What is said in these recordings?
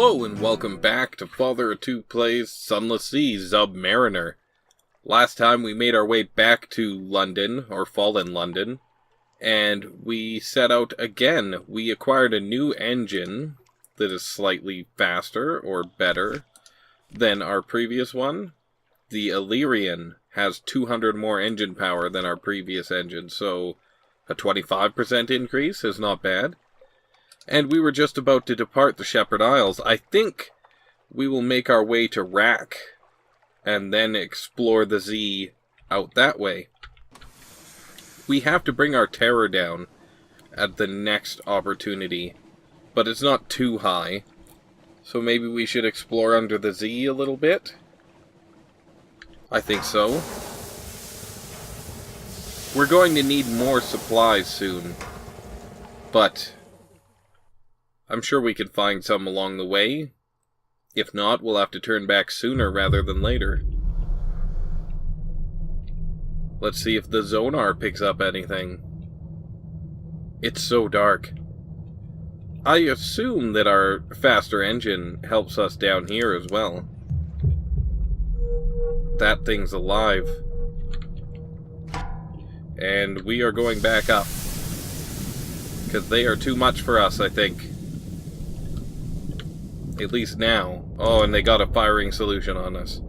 Hello and welcome back to FatherofTwo Plays Sunless Sea Zubmariner. Last time we made our way back to London, or fallen London, and we set out again. We acquired a new engine that is slightly faster, or better, than our previous one. The Illyrian has 200 more engine power than our previous engine, so a 25% increase is not bad. And we were just about to depart the Shepherd Isles. I think we will make our way to Wrack, and then explore the Z out that way. We have to bring our terror down at the next opportunity, but it's not too high. So maybe we should explore under the Z a little bit? I think so. We're going to need more supplies soon, but I'm sure we can find some along the way. If not, we'll have to turn back sooner rather than later. Let's see if the sonar picks up anything. It's so dark. I assume that our faster engine helps us down here as well. That thing's alive. And we are going back up, because they are too much for us, I think. At least now. Oh, and they got a firing solution on us.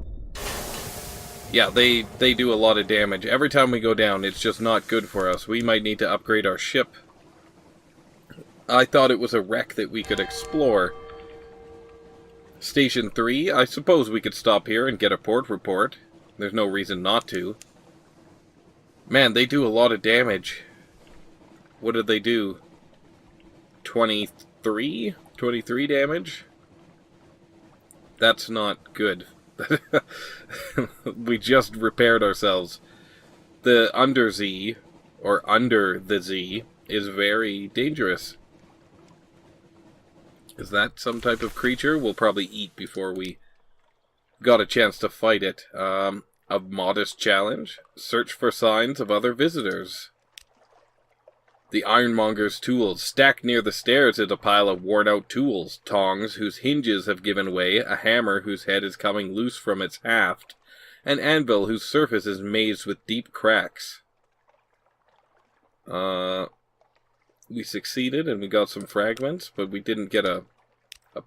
Yeah, they do a lot of damage. Every time we go down, it's just not good for us. We might need to upgrade our ship. I thought it was a wreck that we could explore. Station 3, I suppose we could stop here and get a port report. There's no reason not to. Man, they do a lot of damage. What did they do? 23? 23 damage? That's not good. We just repaired ourselves. The Unterzee, or under the Z, is very dangerous. Is that some type of creature? We'll probably eat before we got a chance to fight it. A modest challenge. Search for signs of other visitors. The ironmonger's tools. Stacked near the stairs is a pile of worn-out tools. Tongs whose hinges have given way, a hammer whose head is coming loose from its haft, an anvil whose surface is mazed with deep cracks. We succeeded and we got some fragments, but we didn't get a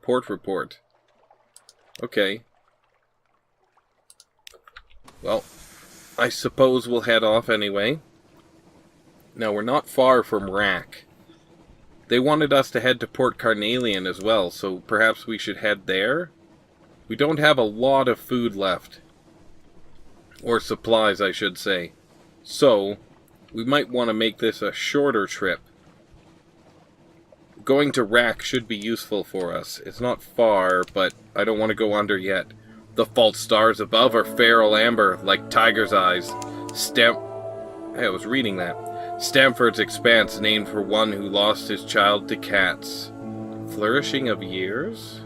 port report. Okay. Well, I suppose we'll head off anyway. Now, we're not far from Wrack. They wanted us to head to Port Carnelian as well, so perhaps we should head there? We don't have a lot of food left. Or supplies, I should say. So, we might want to make this a shorter trip. Going to Wrack should be useful for us. It's not far, but I don't want to go under yet. The false stars above are feral amber, like tiger's eyes. Hey, I was reading that. Stamford's Expanse, named for one who lost his child to cats. Flourishing of years?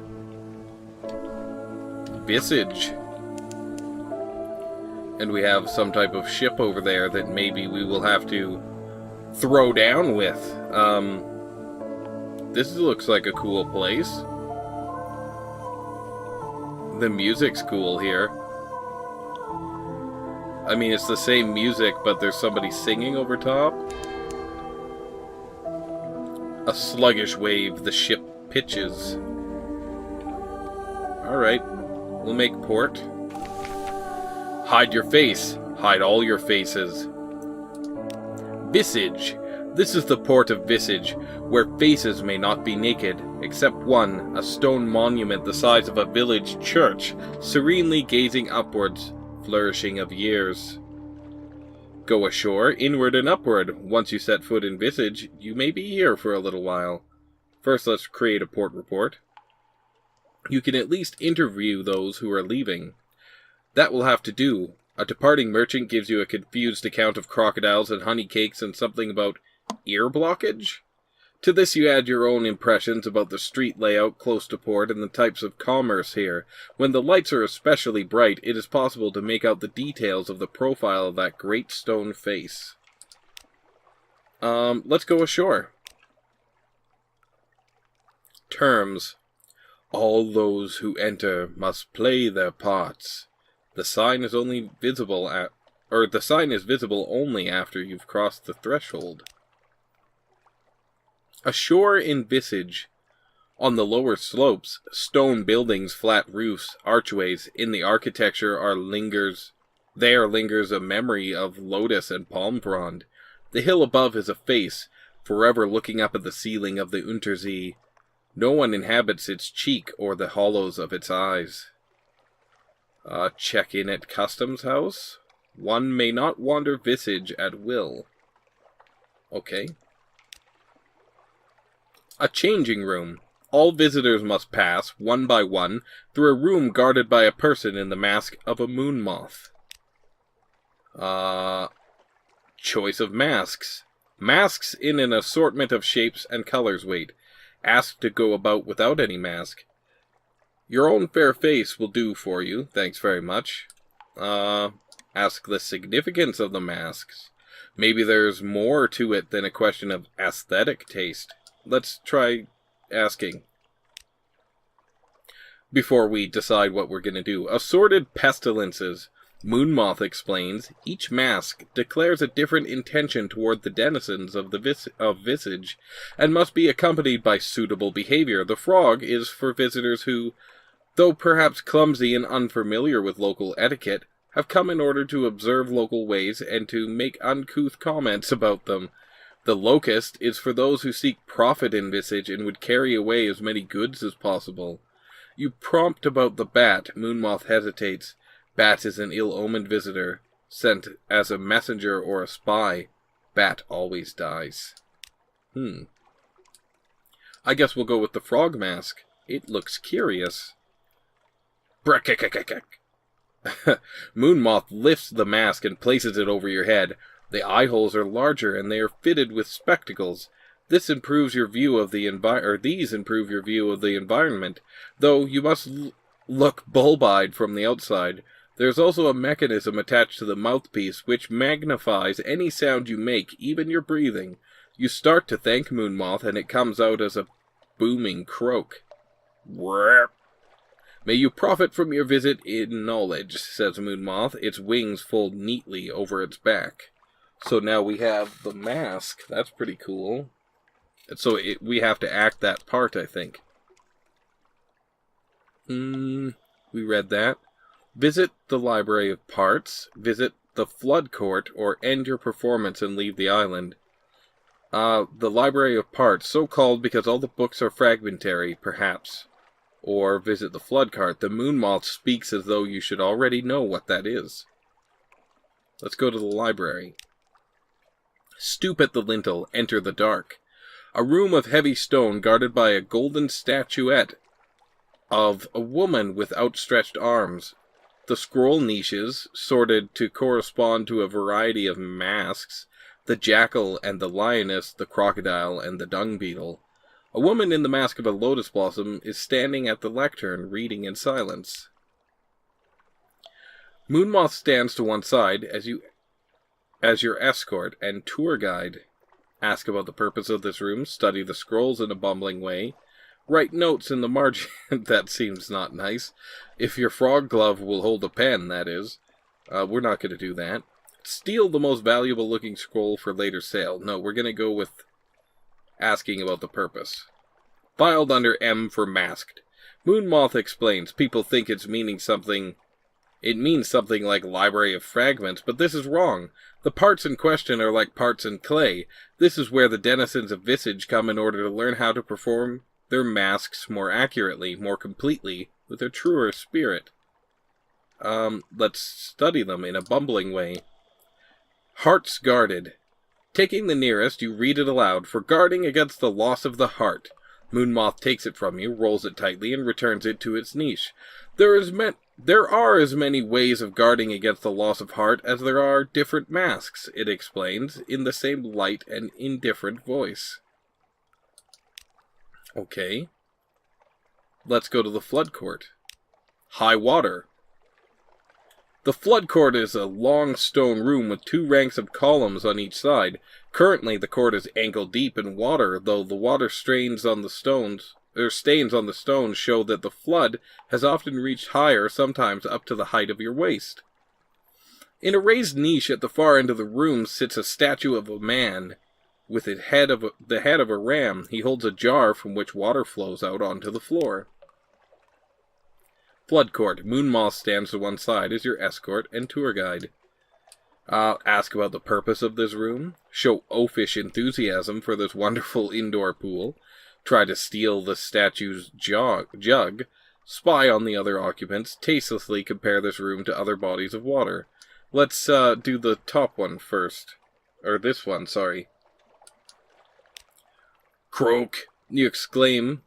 Visage. And we have some type of ship over there that maybe we will have to throw down with. This looks like a cool place. The music's cool here. I mean, it's the same music, but there's somebody singing over top. A sluggish wave, the ship pitches. Alright, we'll make port. Hide your face. Hide all your faces. Visage. This is the port of Visage, where faces may not be naked, except one, a stone monument the size of a village church, serenely gazing upwards. Flourishing of years. Go ashore, inward and upward. Once you set foot in Visage, you may be here for a little while. First, let's create a port report. You can at least interview those who are leaving. That will have to do. A departing merchant gives you a confused account of crocodiles and honey cakes and something about ear blockage. To this you add your own impressions about the street layout close to port and the types of commerce here. When the lights are especially bright, it is possible to make out the details of the profile of that great stone face. Let's go ashore. Terms. All those who enter must play their parts. The sign is visible only after you've crossed the threshold. Ashore in Visage. On the lower slopes, stone buildings, flat roofs, archways. In the architecture there lingers a memory of lotus and palm frond. The hill above is a face, forever looking up at the ceiling of the Unterzee. No one inhabits its cheek or the hollows of its eyes. Check in at Customs House. One may not wander Visage at will. Okay. A changing room. All visitors must pass, one by one, through a room guarded by a person in the mask of a moon moth. Choice of masks. Masks in an assortment of shapes and colors wait. Ask to go about without any mask. Your own fair face will do for you, thanks very much. Ask the significance of the masks. Maybe there's more to it than a question of aesthetic taste. Let's try asking. Before we decide what we're going to do. Assorted pestilences. Moonmoth explains, each mask declares a different intention toward the denizens of Visage, and must be accompanied by suitable behavior. The frog is for visitors who, though perhaps clumsy and unfamiliar with local etiquette, have come in order to observe local ways and to make uncouth comments about them. The locust is for those who seek profit in Visage and would carry away as many goods as possible. You prompt about the bat. Moonmoth hesitates. Bat is an ill-omened visitor, sent as a messenger or a spy. Bat always dies. I guess we'll go with the frog mask. It looks curious. Moonmoth lifts the mask and places it over your head. The eye holes are larger and they are fitted with spectacles. This improves your view of the these improve your view of the environment, though you must look bulb-eyed from the outside. There's also a mechanism attached to the mouthpiece which magnifies any sound you make, even your breathing. You start to thank Moonmoth and it comes out as a booming croak. May you profit from your visit in knowledge, says Moonmoth. Its wings fold neatly over its back. So now we have the mask. That's pretty cool. So we have to act that part, I think. We read that. Visit the Library of Parts. Visit the Flood Court, or end your performance and leave the island. The Library of Parts, so called because all the books are fragmentary, perhaps. Or visit the Flood Court. The Moonmoth speaks as though you should already know what that is. Let's go to the library. Stoop at the lintel, enter the dark. A room of heavy stone guarded by a golden statuette of a woman with outstretched arms. The scroll niches, sorted to correspond to a variety of masks, the jackal and the lioness, the crocodile and the dung beetle. A woman in the mask of a lotus blossom is standing at the lectern, reading in silence. Moonmoth stands to one side as your escort and tour guide. Ask about the purpose of this room, study the scrolls in a bumbling way. Write notes in the margin. That seems not nice. If your frog glove will hold a pen, that is. We're not going to do that. Steal the most valuable looking scroll for later sale. No, we're going to go with asking about the purpose. Filed under M for masked. Moonmoth explains. People think it means something like Library of Fragments, but this is wrong. The parts in question are like parts in clay. This is where the denizens of Visage come in order to learn how to perform their masks more accurately, more completely, with a truer spirit. Let's study them in a bumbling way. Hearts guarded. Taking the nearest, you read it aloud. For guarding against the loss of the heart. Moonmoth takes it from you, rolls it tightly, and returns it to its niche. There are as many ways of guarding against the loss of heart as there are different masks, it explains, in the same light and indifferent voice. Okay. Let's go to the Flood Court. High water. The Flood Court is a long stone room with 2 ranks of columns on each side. Currently, the court is ankle deep in water, though the water strains on the stones stains on the stones show that the flood has often reached higher, sometimes up to the height of your waist. In a raised niche at the far end of the room sits a statue of a man with the head of a ram. He holds a jar from which water flows out onto the floor. Flood Court. Moon Moth stands to one side as your escort and tour guide. Ask about the purpose of this room. Show oafish enthusiasm for this wonderful indoor pool. Try to steal the statue's jug. Spy on the other occupants. Tastelessly compare this room to other bodies of water. Let's do the top one first. Or this one, sorry. Croak! You exclaim.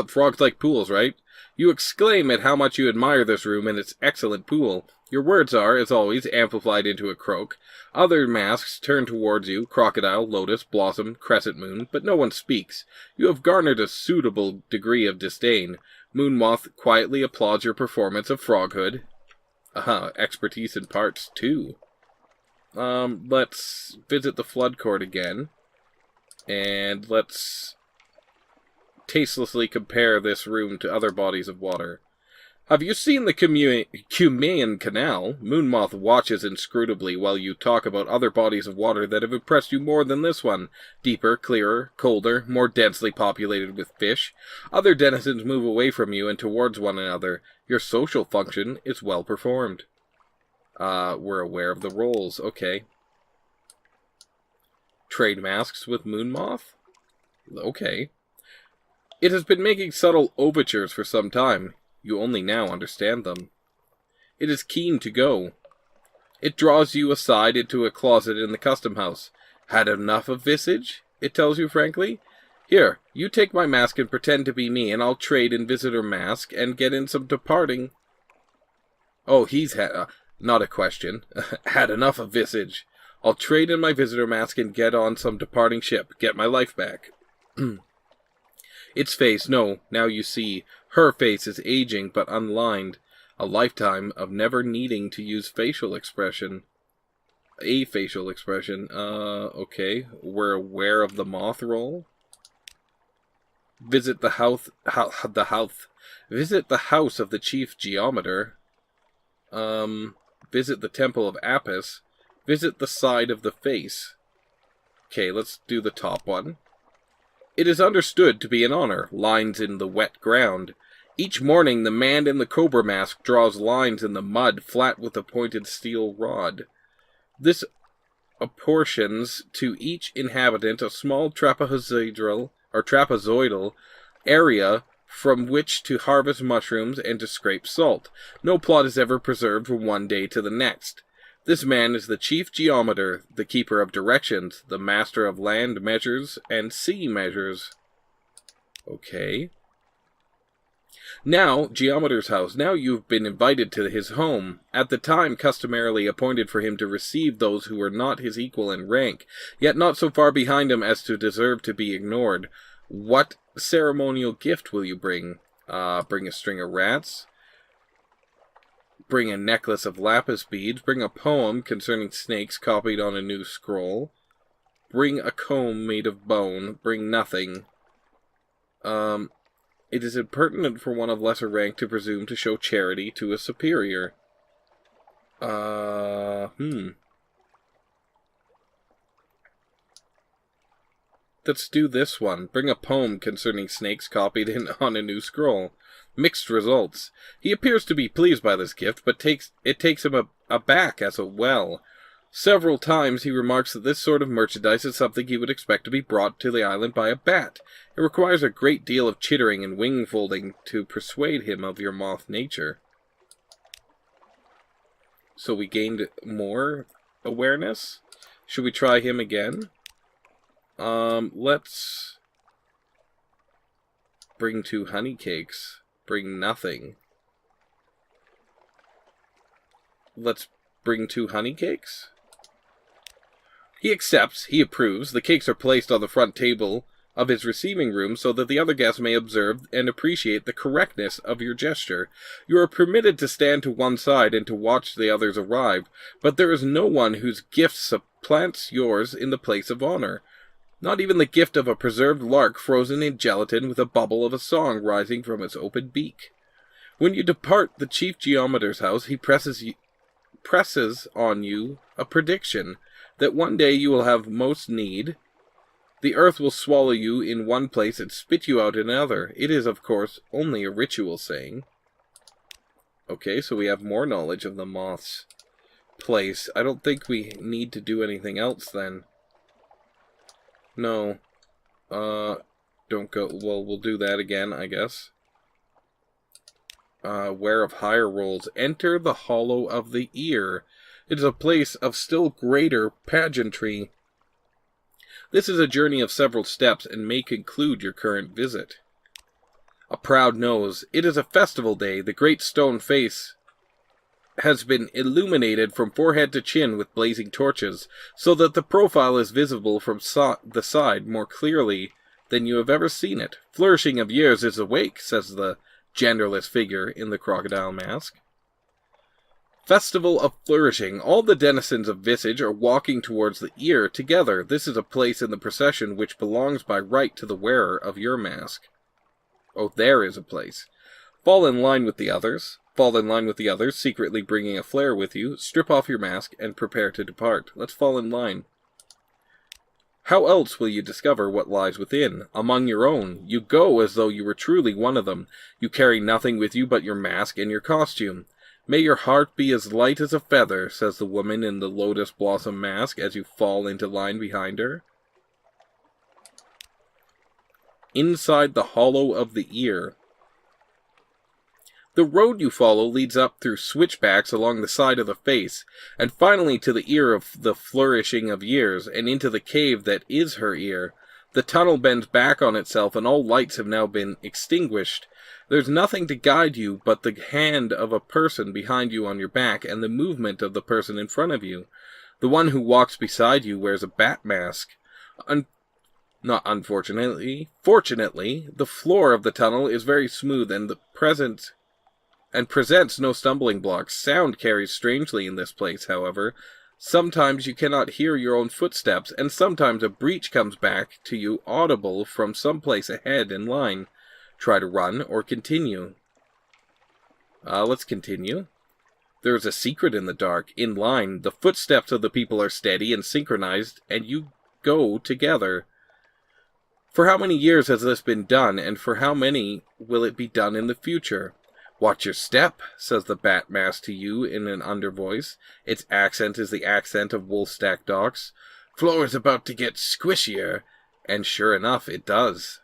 Frogs like pools, right? You exclaim at how much you admire this room and its excellent pool. Your words are, as always, amplified into a croak. Other masks turn towards you, crocodile, lotus, blossom, crescent moon, but no one speaks. You have garnered a suitable degree of disdain. Moon Moth quietly applauds your performance of froghood. Expertise in parts, too. Let's visit the Flood Court again. And let's tastelessly compare this room to other bodies of water. Have you seen the Cumaean Canal? Moon Moth watches inscrutably while you talk about other bodies of water that have impressed you more than this one. Deeper, clearer, colder, more densely populated with fish. Other denizens move away from you and towards one another. Your social function is well performed. We're aware of the roles. Okay. Trade masks with Moon Moth? Okay. It has been making subtle overtures for some time. You only now understand them. It is keen to go. It draws you aside into a closet in the custom house. Had enough of visage? It tells you frankly. Here, you take my mask and pretend to be me, and I'll trade in visitor mask and get in some departing. Oh, he's had... not a question. Had enough of visage. I'll trade in my visitor mask and get on some departing ship. Get my life back. Its face, no, now you see. Her face is aging but unlined. A lifetime of never needing to use facial expression. A facial expression. Okay. We're aware of the moth roll. Visit the house. Visit the house of the chief geometer. Visit the temple of Apis. Visit the side of the face. Okay, let's do the top one. It is understood to be an honor. Lines in the wet ground. Each morning the man in the cobra mask draws lines in the mud, flat with a pointed steel rod. This apportions to each inhabitant a small trapezoidal area from which to harvest mushrooms and to scrape salt. No plot is ever preserved from one day to the next. This man is the chief geometer, the keeper of directions, the master of land measures and sea measures. Okay. Now, Geometer's house. Now you've been invited to his home, at the time customarily appointed for him to receive those who were not his equal in rank, yet not so far behind him as to deserve to be ignored. What ceremonial gift will you bring? Bring a string of rats? Bring a necklace of lapis beads. Bring a poem concerning snakes copied on a new scroll. Bring a comb made of bone. Bring nothing. It is impertinent for one of lesser rank to presume to show charity to a superior. Let's do this one. Bring a poem concerning snakes copied on a new scroll. Mixed results. He appears to be pleased by this gift, but it takes him aback as well. Several times he remarks that this sort of merchandise is something he would expect to be brought to the island by a bat. It requires a great deal of chittering and wing-folding to persuade him of your moth nature. So we gained more awareness. Should we try him again? Let's bring 2 honey cakes. Bring nothing. Let's bring 2 honey cakes. He accepts. He approves. The cakes are placed on the front table of his receiving room so that the other guests may observe and appreciate the correctness of your gesture. You are permitted to stand to one side and to watch the others arrive, but there is no one whose gift supplants yours in the place of honor. Not even the gift of a preserved lark frozen in gelatin with a bubble of a song rising from its open beak. When you depart the chief geometer's house, he presses on you a prediction that one day you will have most need. The earth will swallow you in one place and spit you out in another. It is, of course, only a ritual saying. Okay, so we have more knowledge of the moth's place. I don't think we need to do anything else then. No. Don't go... Well, we'll do that again, I guess. Ware of higher rolls. Enter the hollow of the ear. It is a place of still greater pageantry. This is a journey of several steps and may conclude your current visit. A proud nose. It is a festival day. The great stone face has been illuminated from forehead to chin with blazing torches, so that the profile is visible from the side more clearly than you have ever seen it. Flourishing of years is awake, says the genderless figure in the crocodile mask. Festival of flourishing. All the denizens of Visage are walking towards the ear together. This is a place in the procession which belongs by right to the wearer of your mask. Oh, there is a place. Fall in line with the others. Fall in line with the others, secretly bringing a flare with you. Strip off your mask and prepare to depart. Let's fall in line. How else will you discover what lies within? Among your own. You go as though you were truly one of them. You carry nothing with you but your mask and your costume. May your heart be as light as a feather, says the woman in the lotus blossom mask as you fall into line behind her. Inside the hollow of the ear. The road you follow leads up through switchbacks along the side of the face, and finally to the ear of the flourishing of years, and into the cave that is her ear. The tunnel bends back on itself, and all lights have now been extinguished. There's nothing to guide you but the hand of a person behind you on your back, and the movement of the person in front of you. The one who walks beside you wears a bat mask. Not unfortunately. Fortunately, the floor of the tunnel is very smooth, and presents no stumbling blocks. Sound carries strangely in this place, however. Sometimes you cannot hear your own footsteps, and sometimes a breach comes back to you audible from some place ahead in line. Try to run or continue. Let's continue. There is a secret in the dark. In line, the footsteps of the people are steady and synchronized, and you go together. For how many years has this been done, and for how many will it be done in the future? Watch your step, says the bat mask to you in an undervoice. Its accent is the accent of Woolstack docks. Floor is about to get squishier, and sure enough, it does.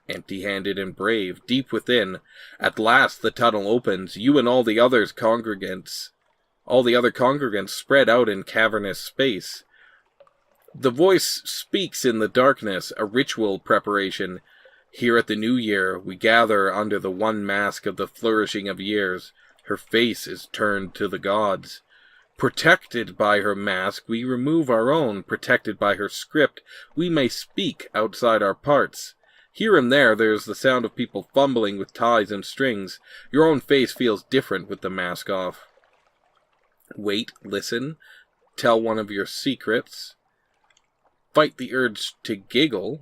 Empty-handed and brave, deep within, at last the tunnel opens. You and all the other congregants spread out in cavernous space. The voice speaks in the darkness, a ritual preparation. Here at the new year, we gather under the one mask of the flourishing of years. Her face is turned to the gods. Protected by her mask, we remove our own. Protected by her script, we may speak outside our parts. Here and there is the sound of people fumbling with ties and strings. Your own face feels different with the mask off. Wait, listen, tell one of your secrets, fight the urge to giggle,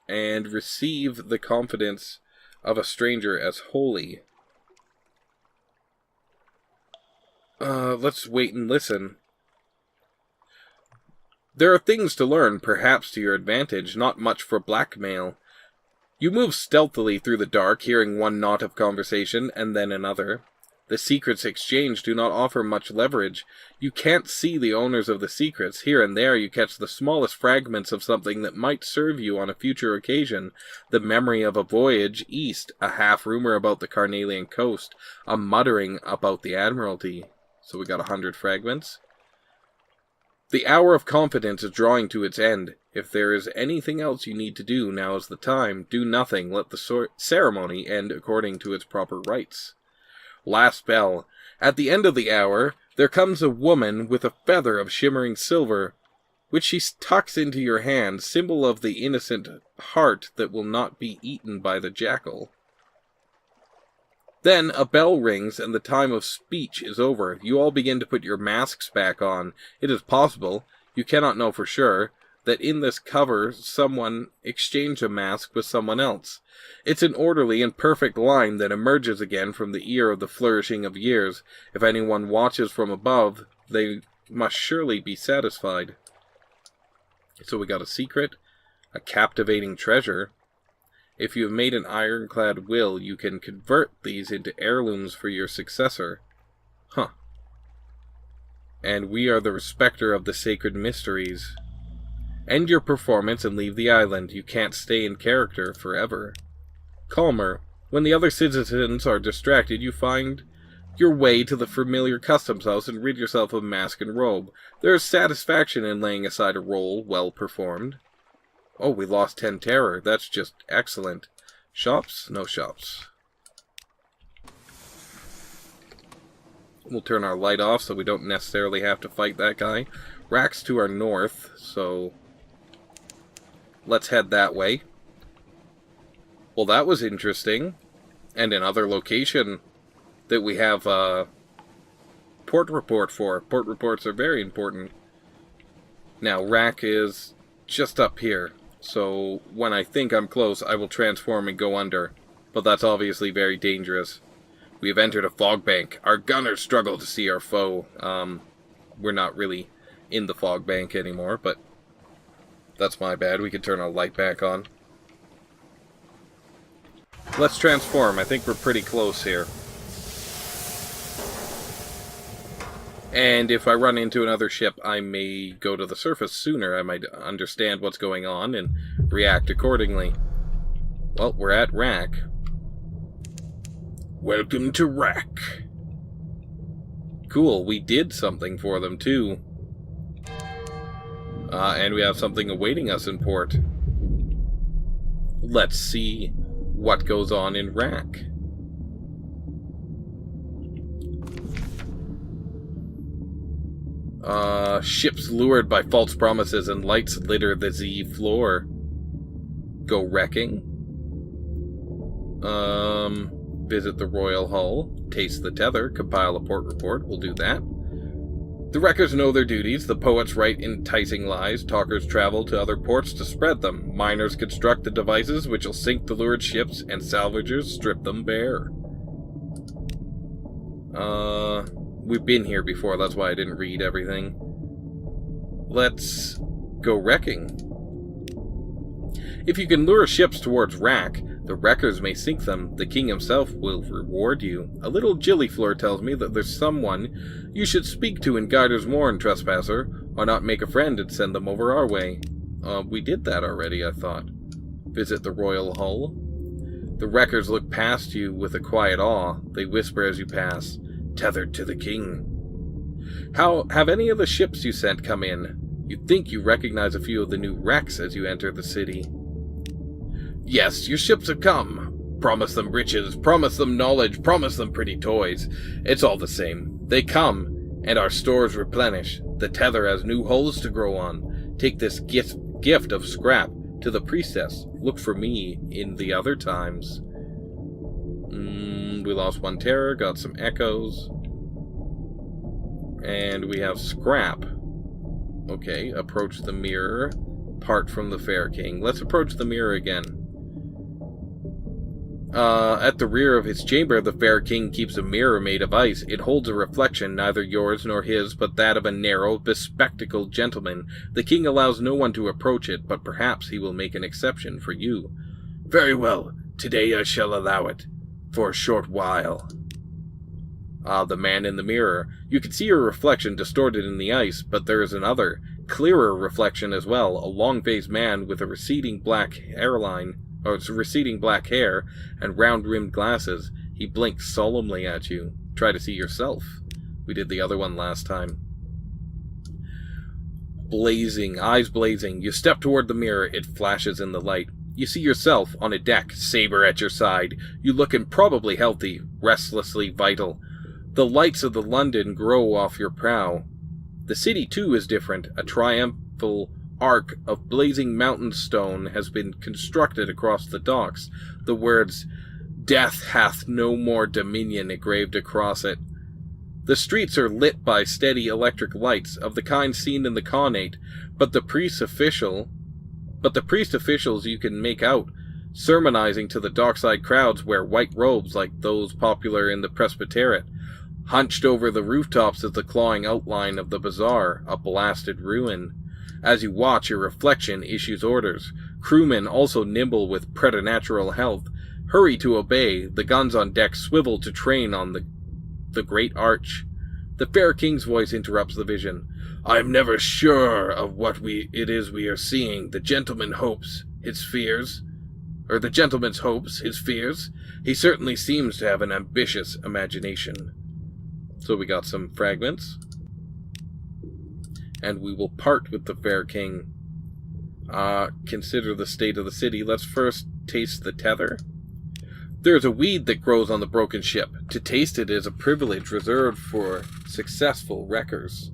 and receive the confidence of a stranger as holy. Let's wait and listen. There are things to learn, perhaps to your advantage, not much for blackmail. You move stealthily through the dark, hearing one knot of conversation, and then another. The secrets exchanged do not offer much leverage. You can't see the owners of the secrets. Here and there you catch the smallest fragments of something that might serve you on a future occasion. The memory of a voyage east, a half-rumor about the Carnelian coast, a muttering about the Admiralty. So we got 100 fragments. The hour of confidence is drawing to its end. If there is anything else you need to do, now is the time. Do nothing. Let the ceremony end according to its proper rites. Last bell. At the end of the hour, there comes a woman with a feather of shimmering silver, which she tucks into your hand, symbol of the innocent heart that will not be eaten by the jackal. Then a bell rings and the time of speech is over. You all begin to put your masks back on. It is possible, you cannot know for sure, that in this cover someone exchanged a mask with someone else. It's an orderly and perfect line that emerges again from the ear of the flourishing of years. If anyone watches from above, they must surely be satisfied. So we got a secret, a captivating treasure. If you have made an ironclad will, you can convert these into heirlooms for your successor. Huh. And we are the respecter of the sacred mysteries. End your performance and leave the island. You can't stay in character forever. Calmer. When the other citizens are distracted, you find your way to the familiar customs house and rid yourself of mask and robe. There is satisfaction in laying aside a role well performed. Oh, we lost 10 terror. That's just excellent. Shops? No shops. We'll turn our light off so we don't necessarily have to fight that guy. Wrack's to our north, so let's head that way. Well, that was interesting. And another location that we have a port report for. Port reports are very important. Now, Wrack is just up here. So when I think I'm close, I will transform and go under. But that's obviously very dangerous. We have entered a fog bank. Our gunners struggle to see our foe. We're not really in the fog bank anymore, but that's my bad. We can turn our light back on. Let's transform. I think we're pretty close here. And if I run into another ship, I may go to the surface sooner. I might understand what's going on and react accordingly. Well, we're at Wrack. Welcome to Wrack. Cool, we did something for them, too. And we have something awaiting us in port. Let's see what goes on in Wrack. Ships lured by false promises and lights litter the Z floor. Go wrecking. Visit the royal hull. Taste the tether. Compile a port report. We'll do that. The wreckers know their duties. The poets write enticing lies. Talkers travel to other ports to spread them. Miners construct the devices which will sink the lured ships, and salvagers strip them bare. We've been here before, that's why I didn't read everything. Let's go wrecking. If you can lure ships towards Wrack, the wreckers may sink them. The king himself will reward you. A little Gillifleur tells me that there's someone you should speak to in Garder's Morn, trespasser. Why not make a friend and send them over our way? We did that already, I thought. Visit the royal hull. The wreckers look past you with a quiet awe. They whisper as you pass. Tethered to the king. How have any of the ships you sent come in? You'd think you recognize a few of the new wrecks as you enter the city. Yes, your ships have come. Promise them riches, promise them knowledge, promise them pretty toys. It's all the same. They come, and our stores replenish. The tether has new hulls to grow on. Take this gift of scrap to the priestess. Look for me in the other times. We lost 1 terror, got some echoes. And we have scrap. Okay, approach the mirror. Part from the fair king. Let's approach the mirror again. At the rear of his chamber, the fair king keeps a mirror made of ice. It holds a reflection, neither yours nor his, but that of a narrow, bespectacled gentleman. The king allows no one to approach it, but perhaps he will make an exception for you. Very well. Today I shall allow it. For a short while. The man in the mirror. You can see your reflection distorted in the ice, but there is another, clearer reflection as well. A long-faced man with a receding black hair and round-rimmed glasses. He blinks solemnly at you. Try to see yourself. We did the other one last time. Blazing, eyes blazing. You step toward the mirror. It flashes in the light. You see yourself on a deck, saber at your side. You look improbably healthy, restlessly vital. The lights of the London grow off your prow. The city, too, is different. A triumphal arc of blazing mountain stone has been constructed across the docks. The words, "Death hath no more dominion," engraved across it. The streets are lit by steady electric lights of the kind seen in the Khanate, but the priest officials you can make out sermonizing to the dockside crowds wear white robes like those popular in the Presbyteriate. Hunched over the rooftops is the clawing outline of the bazaar, a blasted ruin. As you watch, your reflection issues orders. Crewmen, also nimble with preternatural health, hurry to obey. The guns on deck swivel to train on the great arch. The fair king's voice interrupts the vision. "I am never sure of what it is we are seeing. The gentleman's hopes, his fears. He certainly seems to have an ambitious imagination." So we got some fragments. And we will part with the fair king. Consider the state of the city. Let's first taste the tether. There is a weed that grows on the broken ship. To taste it is a privilege reserved for successful wreckers.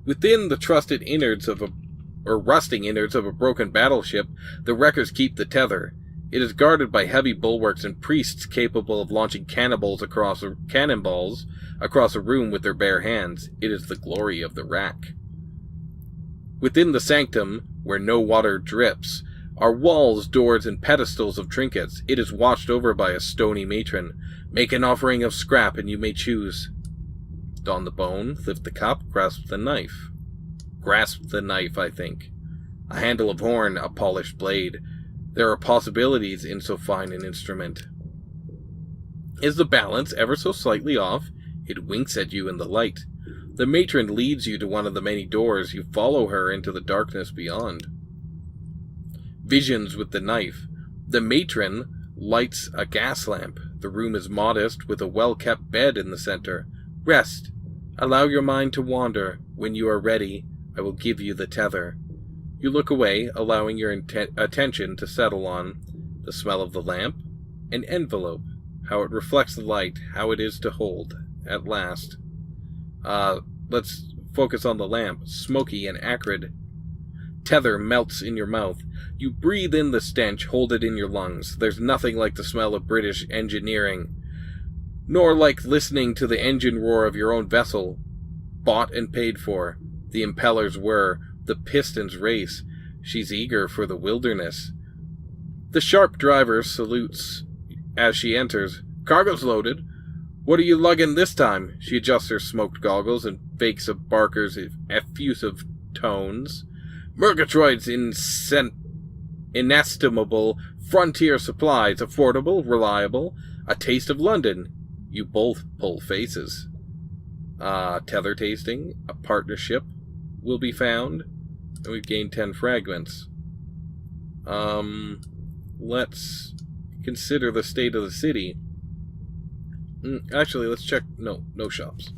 Within the rusting innards of a broken battleship, the wreckers keep the tether. It is guarded by heavy bulwarks and priests capable of launching cannonballs across a room with their bare hands. It is the glory of the Wrack. Within the sanctum, where no water drips, are walls, doors, and pedestals of trinkets. It is watched over by a stony matron. Make an offering of scrap, and you may choose. Don the bone, lift the cup, grasp the knife. Grasp the knife, I think. A handle of horn, a polished blade. There are possibilities in so fine an instrument. Is the balance ever so slightly off? It winks at you in the light. The matron leads you to one of the many doors. You follow her into the darkness beyond. Visions with the knife. The matron lights a gas lamp. The room is modest, with a well-kept bed in the center. Rest. Allow your mind to wander. When you are ready, I will give you the tether. You look away, allowing your attention to settle on the smell of the lamp, an envelope, how it reflects the light, how it is to hold. At last. Let's focus on the lamp. Smoky and acrid. Tether melts in your mouth. You breathe in the stench, hold it in your lungs. There's nothing like the smell of British engineering, nor like listening to the engine roar of your own vessel, bought and paid for. The impellers whir, the pistons race. She's eager for the wilderness. The sharp driver salutes as she enters. Cargo's loaded. What are you lugging this time? She adjusts her smoked goggles and fakes a Barker's effusive tones. Murgatroyd's inestimable frontier supplies, affordable, reliable, a taste of London. You both pull faces. Tether tasting, a partnership will be found, and we've gained 10 fragments. Let's consider the state of the city. Actually, let's check. No shops.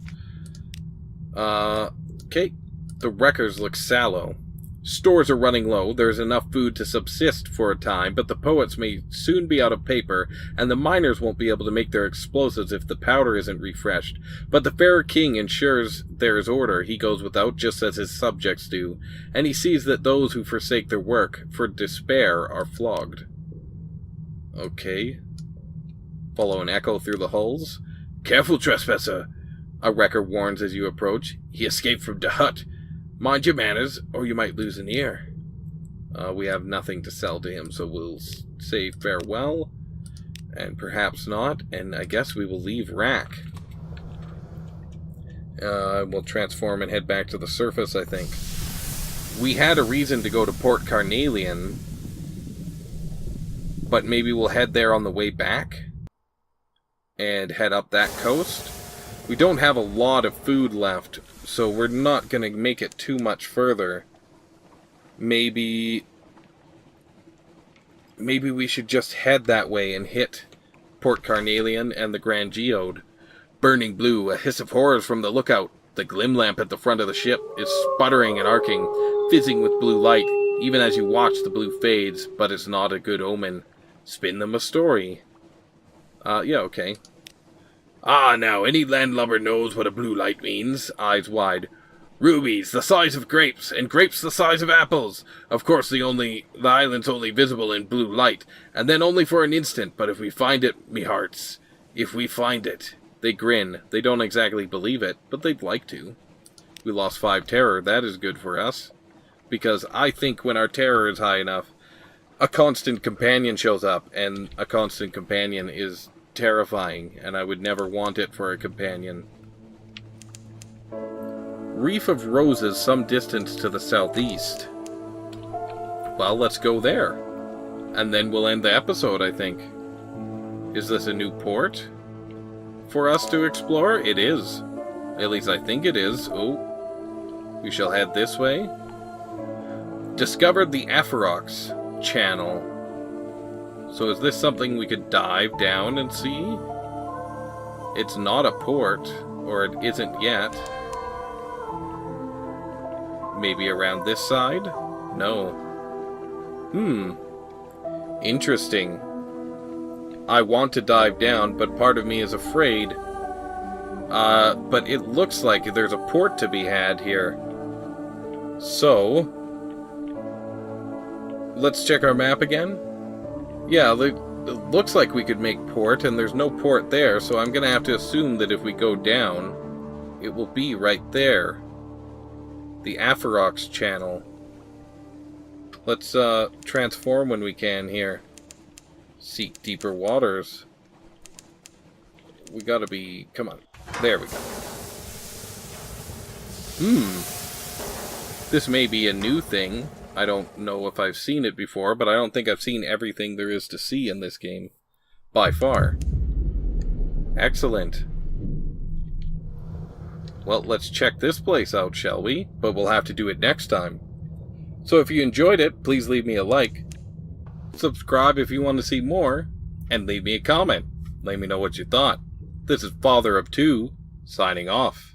Okay. The wreckers look sallow. Stores are running low. There's enough food to subsist for a time, but the poets may soon be out of paper, and the miners won't be able to make their explosives if the powder isn't refreshed. But the fair king ensures there is order. He goes without, just as his subjects do, and he sees that those who forsake their work for despair are flogged. Okay. Follow an echo through the hulls. Careful, trespasser, a wrecker warns as you approach. He escaped from the hut. Mind your manners, or you might lose an ear. We have nothing to sell to him, so we'll say farewell, and perhaps not, and I guess we will leave Wrack. We'll transform and head back to the surface, I think. We had a reason to go to Port Carnelian, but maybe we'll head there on the way back, and head up that coast. We don't have a lot of food left, so we're not going to make it too much further. Maybe we should just head that way and hit Port Carnelian and the Grand Geode. Burning blue, a hiss of horrors from the lookout. The glim lamp at the front of the ship is sputtering and arcing, fizzing with blue light. Even as you watch, the blue fades, but it's not a good omen. Spin them a story. Yeah, okay. Now, any landlubber knows what a blue light means. Eyes wide. Rubies, the size of grapes, and grapes the size of apples. Of course, the island's only visible in blue light, and then only for an instant, but if we find it, me hearts, if we find it, They grin. They don't exactly believe it, but they'd like to. We lost 5 terror. That is good for us. Because I think when our terror is high enough, a constant companion shows up, and a constant companion is terrifying, and I would never want it for a companion. Reef of Roses some distance to the southeast. Well, let's go there. And then we'll end the episode, I think. Is this a new port for us to explore? It is. At least I think it is. Oh. We shall head this way. Discovered the Afarox channel. So is this something we could dive down and see? It's not a port. Or it isn't yet. Maybe around this side? No. Interesting. I want to dive down, but part of me is afraid. But it looks like there's a port to be had here. So, let's check our map again. Yeah, it looks like we could make port, and there's no port there, so I'm going to have to assume that if we go down, it will be right there. The Afarox channel. Let's transform when we can here. Seek deeper waters. We gotta be... Come on. There we go. This may be a new thing. I don't know if I've seen it before, but I don't think I've seen everything there is to see in this game. By far. Excellent. Well, let's check this place out, shall we? But we'll have to do it next time. So if you enjoyed it, please leave me a like. Subscribe if you want to see more. And leave me a comment. Let me know what you thought. This is FatherofTwo, signing off.